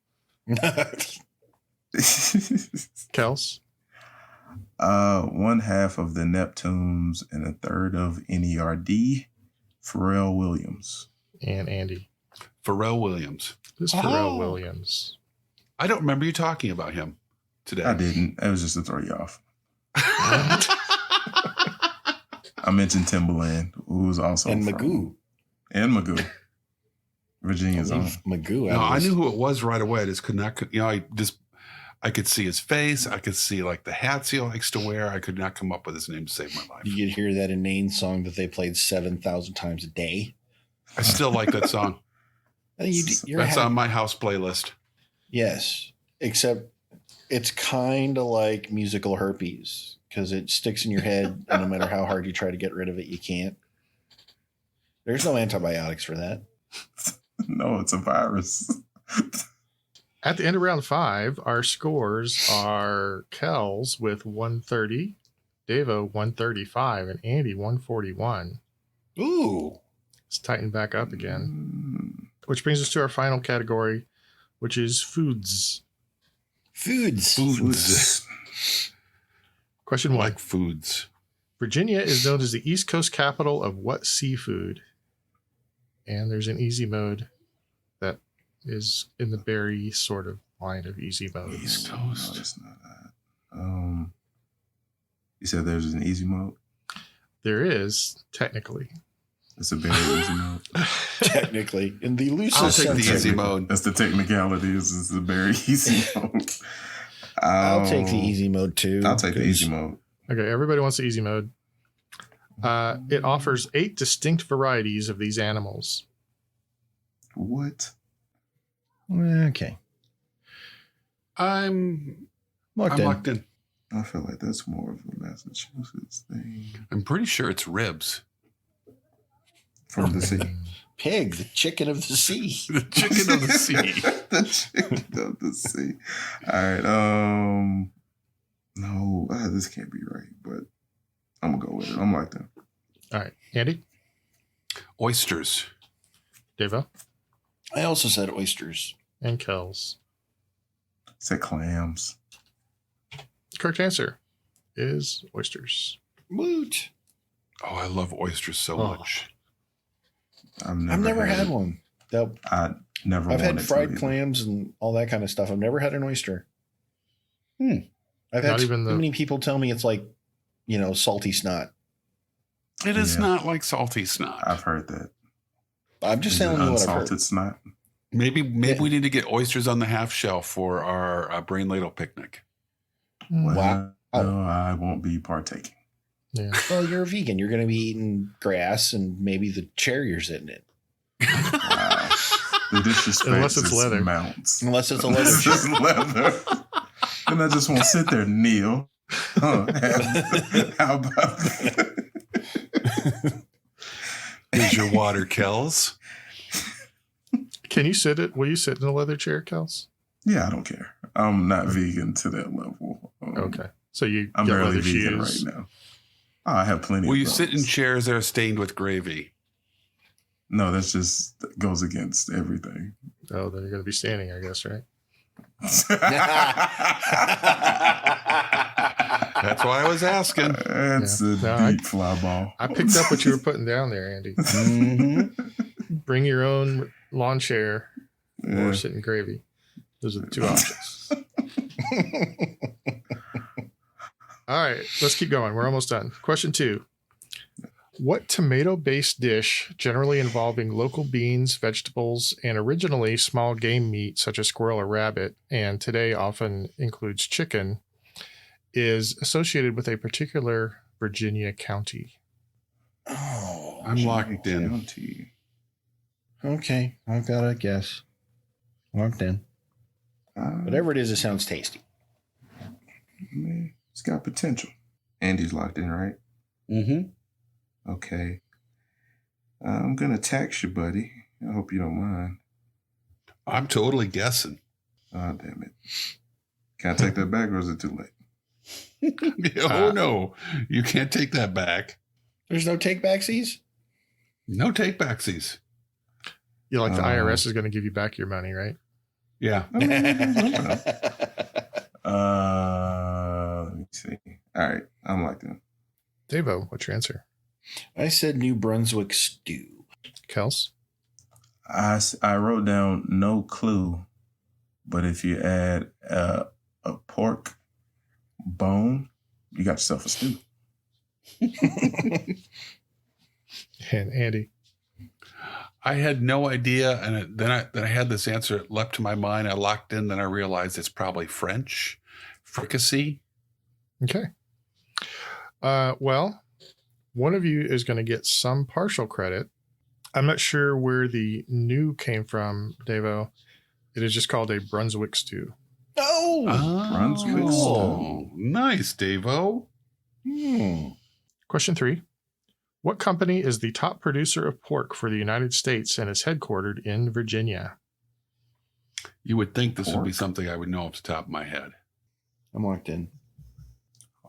Kels? One half of the Neptunes and a third of NERD. Pharrell Williams. And Andy. Pharrell Williams. Who's Oh. Pharrell Williams? I don't remember you talking about him today. I didn't. It was just to throw you off. I mentioned Timbaland, who was also And from- Magoo. And Magoo. Virginia's own. Leave Magoo No, out I of knew this. who it was right away. I just could not, I could see his face. I could see like the hats he likes to wear. I could not come up with his name to save my life. You could hear that inane song that they played 7,000 times a day. I still like that song. You're That's happy. on my house playlist. Yes, except it's kind of like musical herpes because it sticks in your head, and no matter how hard you try to get rid of it, you can't. There's no antibiotics for that. No, it's a virus. At the end of round 5, our scores are Kels with 130, Devo 135, and Andy 141. Ooh, Let's tighten back up again. Which brings us to our final category, which is foods. foods. Question 1. Like foods. Virginia is known as the East Coast capital of what seafood? And there's an easy mode that is in the berry sort of line of easy modes. East No, Coast. it's not that. You said there's an easy mode. There is, technically. It's a very easy mode. Technically, in the I'll loosest take the sense. easy mode. That's the technicality. It's a very easy mode. I'll take the easy mode too. I'll take the easy mode. Okay, everybody wants the easy mode. It offers 8 distinct varieties of these animals. What? Okay. I'm Locked in. locked in. I feel like that's more of a Massachusetts thing. I'm pretty sure it's ribs. From the sea. Pig, the chicken of the sea. The chicken of the sea. The chicken of the sea. All right. No, this can't be right, but I'm gonna go with it. I'm locked in. All right, Andy, Oysters. Devo, I also said oysters. and Kels. Say clams. Correct answer is oysters. Woot. Oh, I love oysters so Oh. much. I've never had one. I never. I've had wanted to fried either. clams and all that kind of stuff. I've never had an oyster. I've Not had even too the- many people tell me it's like, salty snot. It is Yeah. not like salty snot. I've heard that. I'm just Is it telling you what I've heard. unsalted snot. Maybe Yeah. we need to get oysters on the half shell for our brain ladle picnic. Wow. No, I won't be partaking. Yeah. Well, you're a vegan. You're going to be eating grass and maybe the chair you're sitting in. Wow. The disrespect Unless it's just leather. mounts. Unless it's a leather It's chair. just leather. And I just won't sit there, kneel. How about that? Here's your water, Kells. Can you sit it? Will you sit in a leather chair, Kels? Yeah, I don't care. I'm not vegan to that level. Okay. So you I'm get barely leather vegan shoes. right now. Oh, I have plenty Will of you sit in those. chairs that are stained with gravy? No, that's just goes against everything. Oh, then you're going to be standing, I guess, right? That's why I was asking. That's Yeah. a No, deep fly ball. I picked up what you were putting down there, Andy. Mhm. Bring your own lawn chair Yeah. or sit in gravy. Those are the two options. All right, let's keep going. We're almost done. Question 2. What tomato-based dish, generally involving local beans, vegetables, and originally small game meat such as squirrel or rabbit, and today often includes chicken, is associated with a particular Virginia county? Oh, I'm locked in. County. okay. I've got a guess. Locked in. Whatever it is, it sounds tasty. Man, it's got potential. Andy's locked in, right? Mm-hmm. Okay. I'm gonna tax you, buddy. I hope you don't mind. I'm totally guessing. Oh, damn it. Can I take that back or is it too late? Oh, no. You can't take that back. There's no take backsies? No take backsies. You like the IRS is going to give you back your money, right? Yeah. Let me see. All right. I'm locked in. Devo, what's your answer? I said New Brunswick stew. Kels? I wrote down no clue, but if you add a pork bone, you got yourself a stew. And Andy? I had no idea. And then I had this answer. It leapt to my mind. I locked in. Then I realized it's probably French. Fricassee. Okay. Well, one of you is going to get some partial credit. I'm not sure where the new came from, Devo. It is just called a Brunswick stew. Oh! Brunswick Oh, nice, Davo. Question 3. What company is the top producer of pork for the United States and is headquartered in Virginia? You would think this would be Pork. something I would know off the top of my head. I'm locked in.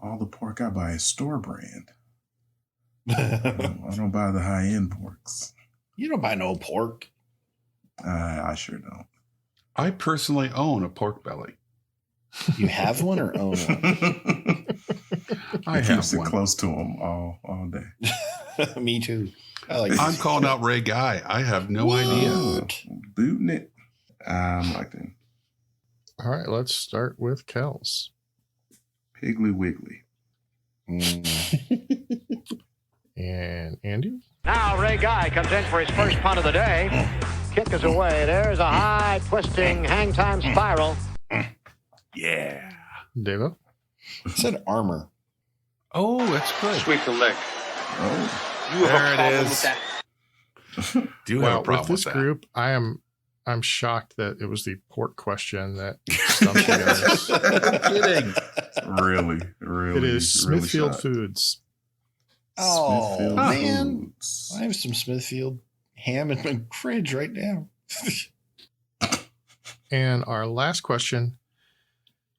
All the pork I buy is store brand. I don't buy the high end porks. You don't buy no pork. I sure don't. I personally own a pork belly. You have one or own one? I It have keeps it one. close to them all day. Me too. I like I'm calling out Ray Guy. I have no idea. What? Booting it. I'm locked in. All right, let's start with Kels. Piggly Wiggly. Mm. And Andy? Now Ray Guy comes in for his first punt of the day. Kick is away. There's a high, twisting, hang time spiral. Yeah. Devo? It said armor. Oh, that's good. Sweep the leg. Oh. You have There a it problem is. with that? Do you have a Well, problem with this that? group, I'm shocked that it was the pork question that stumped you guys. Kidding. Really? It is Smithfield shocked. Foods. Oh, Smithfield man. Foods. I have some Smithfield ham in my fridge right now. And our last question.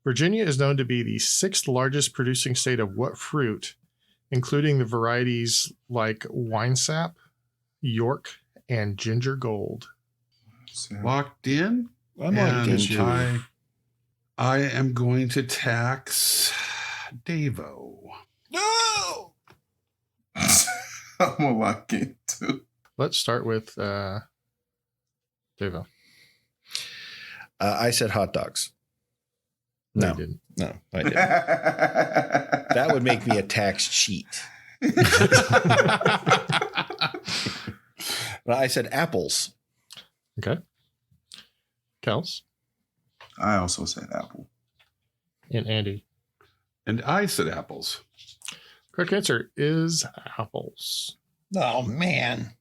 Virginia is known to be the 6th largest producing state of what fruit, including the varieties like winesap, York, and ginger gold? Locked in? I'm locked And in too. I am going to tax Davo. No! I'm gonna lock in too. Let's start with Devo. I said hot dogs. No, No, you didn't. no, I didn't. That would make me a tax cheat. But I said apples. Okay. Kels I also said apple. and Andy. And I said apples. Correct answer is apples. Oh, man.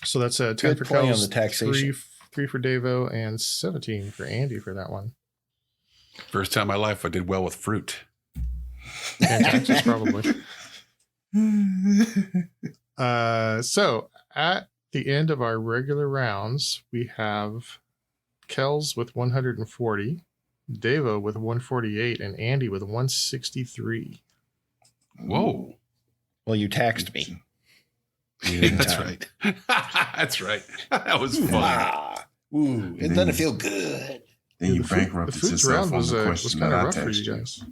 So that's a 10 Good for play on Kels, the taxation. three for Devo, and 17 for Andy for that one. First time in my life I did well with fruit. And taxes, probably. So at the end of our regular rounds, we have Kels with 140, Devo with 148, and Andy with 163. Whoa. Well, you taxed me. That's right. That's right. That was fun. Ah, ooh, it doesn't feel good. Then you The bankrupted foods yourself round on was the was question kind that of I rough for texted you you. guys.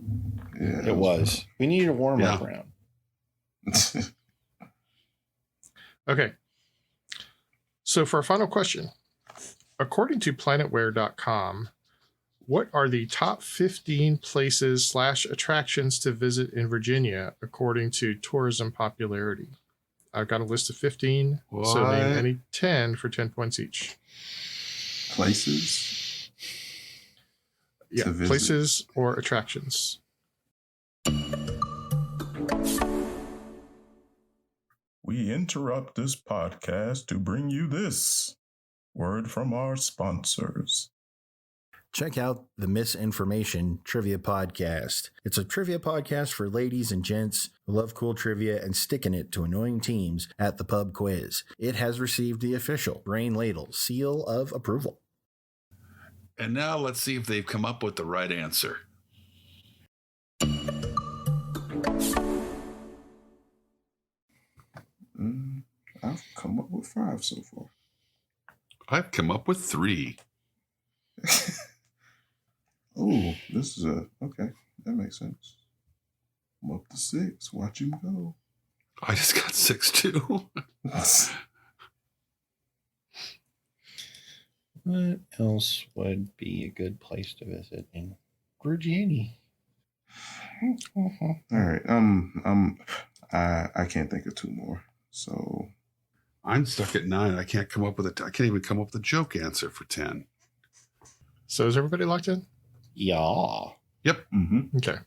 Yeah, It was. We needed a warm-up Yeah. round. Okay. So for our final question, according to planetware.com, what are the top 15 places / attractions to visit in Virginia according to tourism popularity? I've got a list of 15. So name What? any 10 for 10 points each. Places. Yeah, To visit. places or attractions. We interrupt this podcast to bring you this word from our sponsors. Check out the Misinformation Trivia Podcast. It's a trivia podcast for ladies and gents who love cool trivia and sticking it to annoying teams at the pub quiz. It has received the official Brain Ladle seal of approval. And now let's see if they've come up with the right answer. I've come up with 5 so far. I've come up with 3. Oh, this is okay. That makes sense. I'm up to 6. Watch him go. I just got 6 too. What else would be a good place to visit in Virginia? All right. I can't think of 2 more. So I'm stuck at 9. I can't even come up with a joke answer for 10. So is everybody locked in? Yeah. Okay.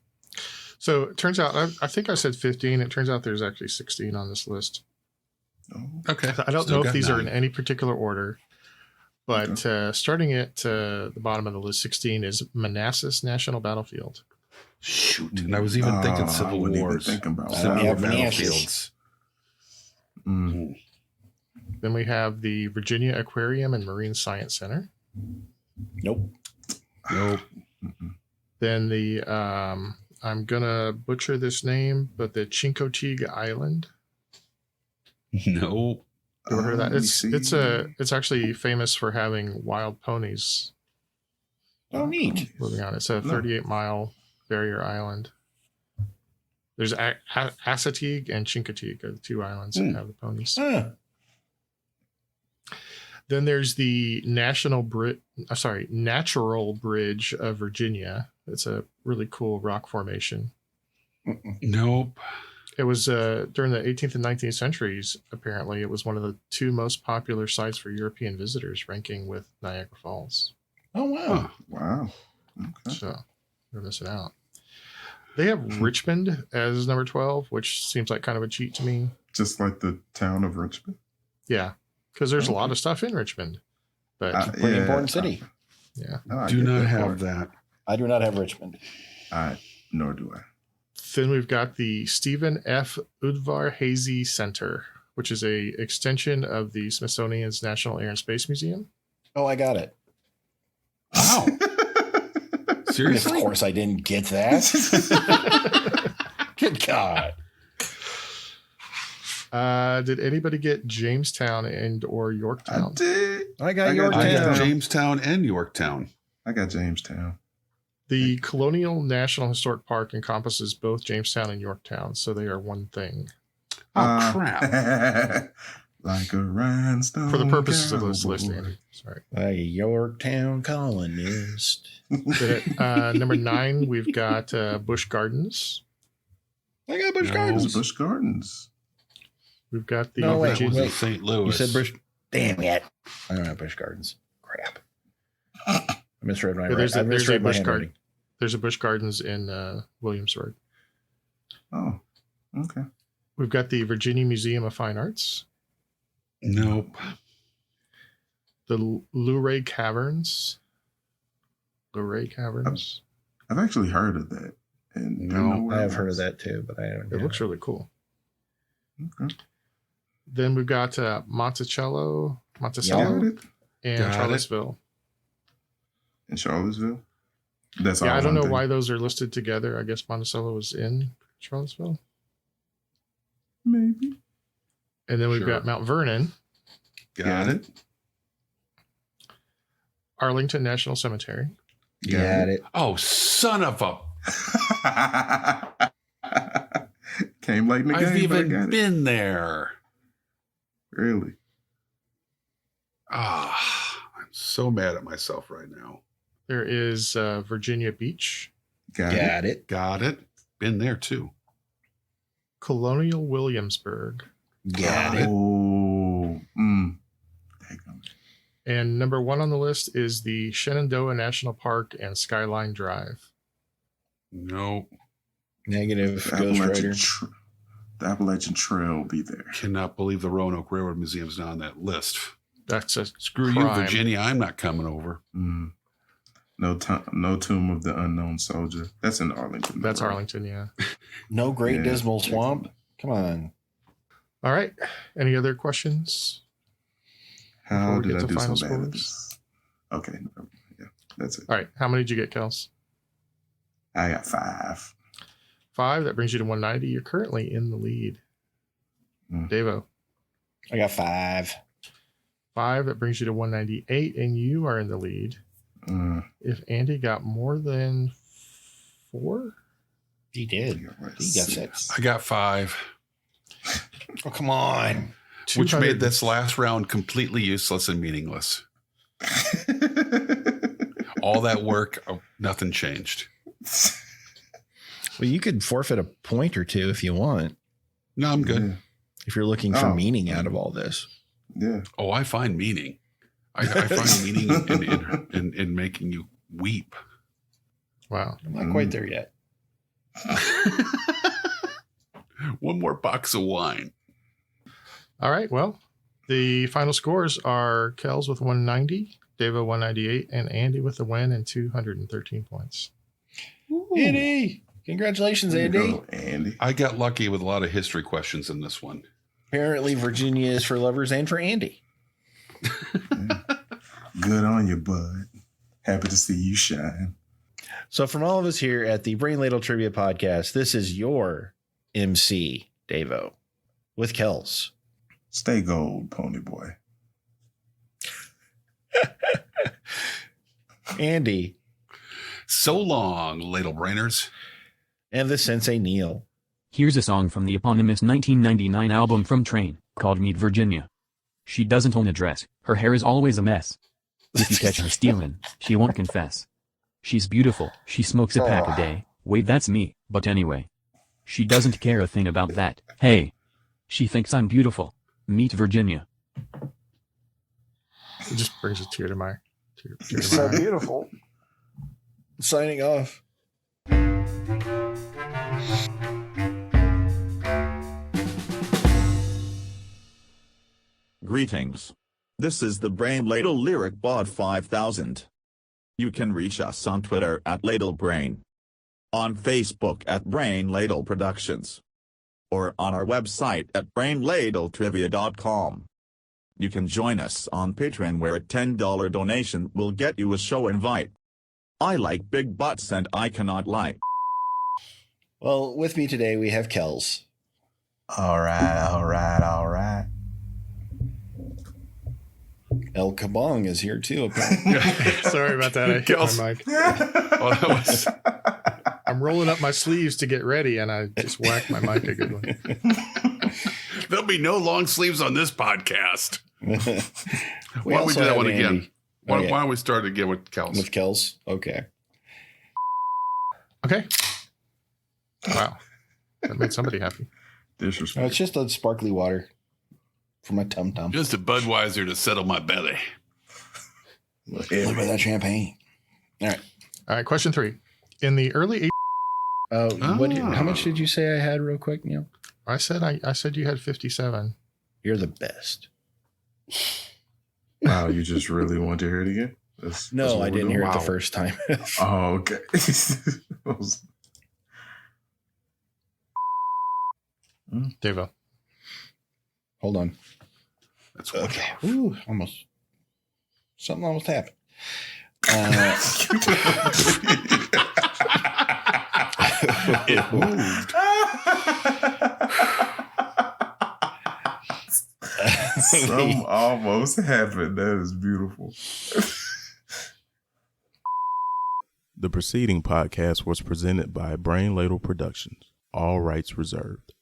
So it turns out, I think I said 15. It turns out there's actually 16 on this list. Oh, Okay. I don't Still know if got these are 9. in any particular order, but starting at the bottom of the list, 16 is Manassas National Battlefield. Shoot. And I was even thinking I Civil wasn't even Wars. thinking about Civil that. War Yeah, Manassas. battlefields. Then we have the Virginia Aquarium and Marine Science Center. Nope. Nope. Then the, I'm going to butcher this name, but the Chincoteague Island. Nope. You ever heard of that? Let me It's actually famous for having wild ponies Oh, neat. living on it. It's a 38-mile barrier island. There's Assateague and Chincoteague are the 2 islands that have the ponies. Huh. Then there's the Natural Bridge of Virginia. It's a really cool rock formation. Nope. It was during the 18th and 19th centuries, apparently. It was one of the 2 most popular sites for European visitors, ranking with Niagara Falls. Oh, wow. Huh. Wow. Okay. So they're missing out. They have Richmond as number 12, which seems like kind of a cheat to me. Just like the town of Richmond. Yeah, because there's a lot of stuff in Richmond. But Pretty important city. yeah. I Do get not that have part. that. I do not have Richmond. Nor do I. Then we've got the Stephen F. Udvar-Hazy Center, which is a extension of the Smithsonian's National Air and Space Museum. Oh, I got it. Wow. Of Seriously? course I didn't get that. Good God. Did anybody get Jamestown and or I Yorktown? did. I got I got Yorktown. I got Jamestown. Jamestown and Yorktown. I got Jamestown. The Colonial National Historic Park encompasses both Jamestown and Yorktown, so they are one thing. Oh, crap. Like a rhinestone. For the purposes of this cowboy. list, Andy. Sorry. A Yorktown colonist. Then at number 9, we've got Busch Gardens. I got Busch No. Gardens. Those are Busch Gardens. We've got the No, wait, That was wait. in St. Louis. You said Busch. Damn it. I don't have Busch Gardens. Crap. I misread my Yeah, there's a- I there's a misread my Busch handwriting. There's a Busch Gardens in Williamsburg. Oh, okay. We've got the Virginia Museum of Fine Arts, Nope. the Luray Caverns. I've actually heard of that. And No, didn't know where I it have heard of was. that too, but I haven't. It looks really cool. Okay. Then we've got Monticello, Got and Got it. Charlottesville. In Charlottesville. That's Yeah, all I don't one know thing. why those are listed together. I guess Monticello was in Charlottesville. Maybe. And then we've Sure. got Mount Vernon, Got it. Arlington National Cemetery, Got it. Oh, son of a. Came late in the I've game, but I got even it. been there. Really? I'm so mad at myself right now. there is Virginia Beach, Got it. Got it. Got it. Been there too. Colonial Williamsburg, Got it. Oh. Daggum. and number 1 on the list is the Shenandoah National Park and Skyline Drive. Nope. Negative The Ghost Appalachian Rider. the Appalachian Trail will be there. Cannot believe the Roanoke Railroad Museum's not on that list. That's a Screw crime. you, Virginia. I'm not coming over. Mm. No Tomb of the Unknown Soldier. That's in Arlington. That's right? Arlington, yeah. No Great Yeah. Dismal Swamp. Come on. All right. Any other questions? Before How we did get I to do so final bad at scores? this? Okay. Yeah, that's it. All right. How many did you get, Kels? I got 5. 5. That brings you to 190. You're currently in the lead. Mm. Davo. I got 5. 5. That brings you to 198, and you are in the lead. If Andy got more than 4, He did. I got like He got 6. I got 5, Oh, come on. which 200 made this last round completely useless and meaningless. All that work, nothing changed. Well, you could forfeit a point or two if you want, No, I'm good. if you're looking for Oh. meaning out of all this. Yeah. Oh, I find meaning. I find meaning in making you weep. Wow. I'm not quite there yet. One more box of wine. All right. Well, the final scores are Kels with 190, Davo 198, and Andy with the win and 213 points. Andy. Congratulations, Way to Andy. go, Andy. I got lucky with a lot of history questions in this one. Apparently, Virginia is for lovers and for Andy. Good on you, bud. Happy to see you shine. So, from all of us here at the Brain Ladle Trivia Podcast, this is your MC, Davo, with Kels. Stay gold, pony boy. Andy, So long, ladle brainers. and the Sensei Neil. Here's a song from the eponymous 1999 album from Train, called Meet Virginia. She doesn't own a dress, her hair is always a mess. If you catch her stealing, she won't confess. She's beautiful, she smokes a pack a day, wait that's me, but anyway. She doesn't care a thing about that. Hey. She thinks I'm beautiful. Meet Virginia. It just brings a tear to my You're so eye. beautiful. Signing off. Greetings. This is the Brain Ladle Lyric Bot 5000. You can reach us on Twitter at LadleBrain, on Facebook at Brain Ladle Productions, or on our website at brainladletrivia.com. You can join us on Patreon, where a $10 donation will get you a show invite. I like big butts and I cannot lie. Well, with me today we have Kels. All right. El Kabong is here too, apparently. Sorry about that. I hit my mic. Well, that was I'm rolling up my sleeves to get ready, and I just whacked my mic a good one. there'll be no long sleeves on this podcast. We Why don't we also do that have one Andy. again? Why Okay. don't we start again with Kels? With Kels? Okay. Okay. Wow. That made somebody happy. No, Disrespect. it's just a sparkly water for my tum-tum. Just a Budweiser to settle my belly. Look at that champagne. All right. Question 3. In the early 80s, How much did you say I had real quick, Neil? I said you had 57. You're the best. Wow, you just really want to hear it again? That's No, what I we're didn't doing? hear it the Wow. first time. Oh, okay. Devo. Hold on. That's Okay. Ooh, almost. Something almost happened. It moved. Some almost happened. That is beautiful. The preceding podcast was presented by Brain Ladle Productions. All rights reserved.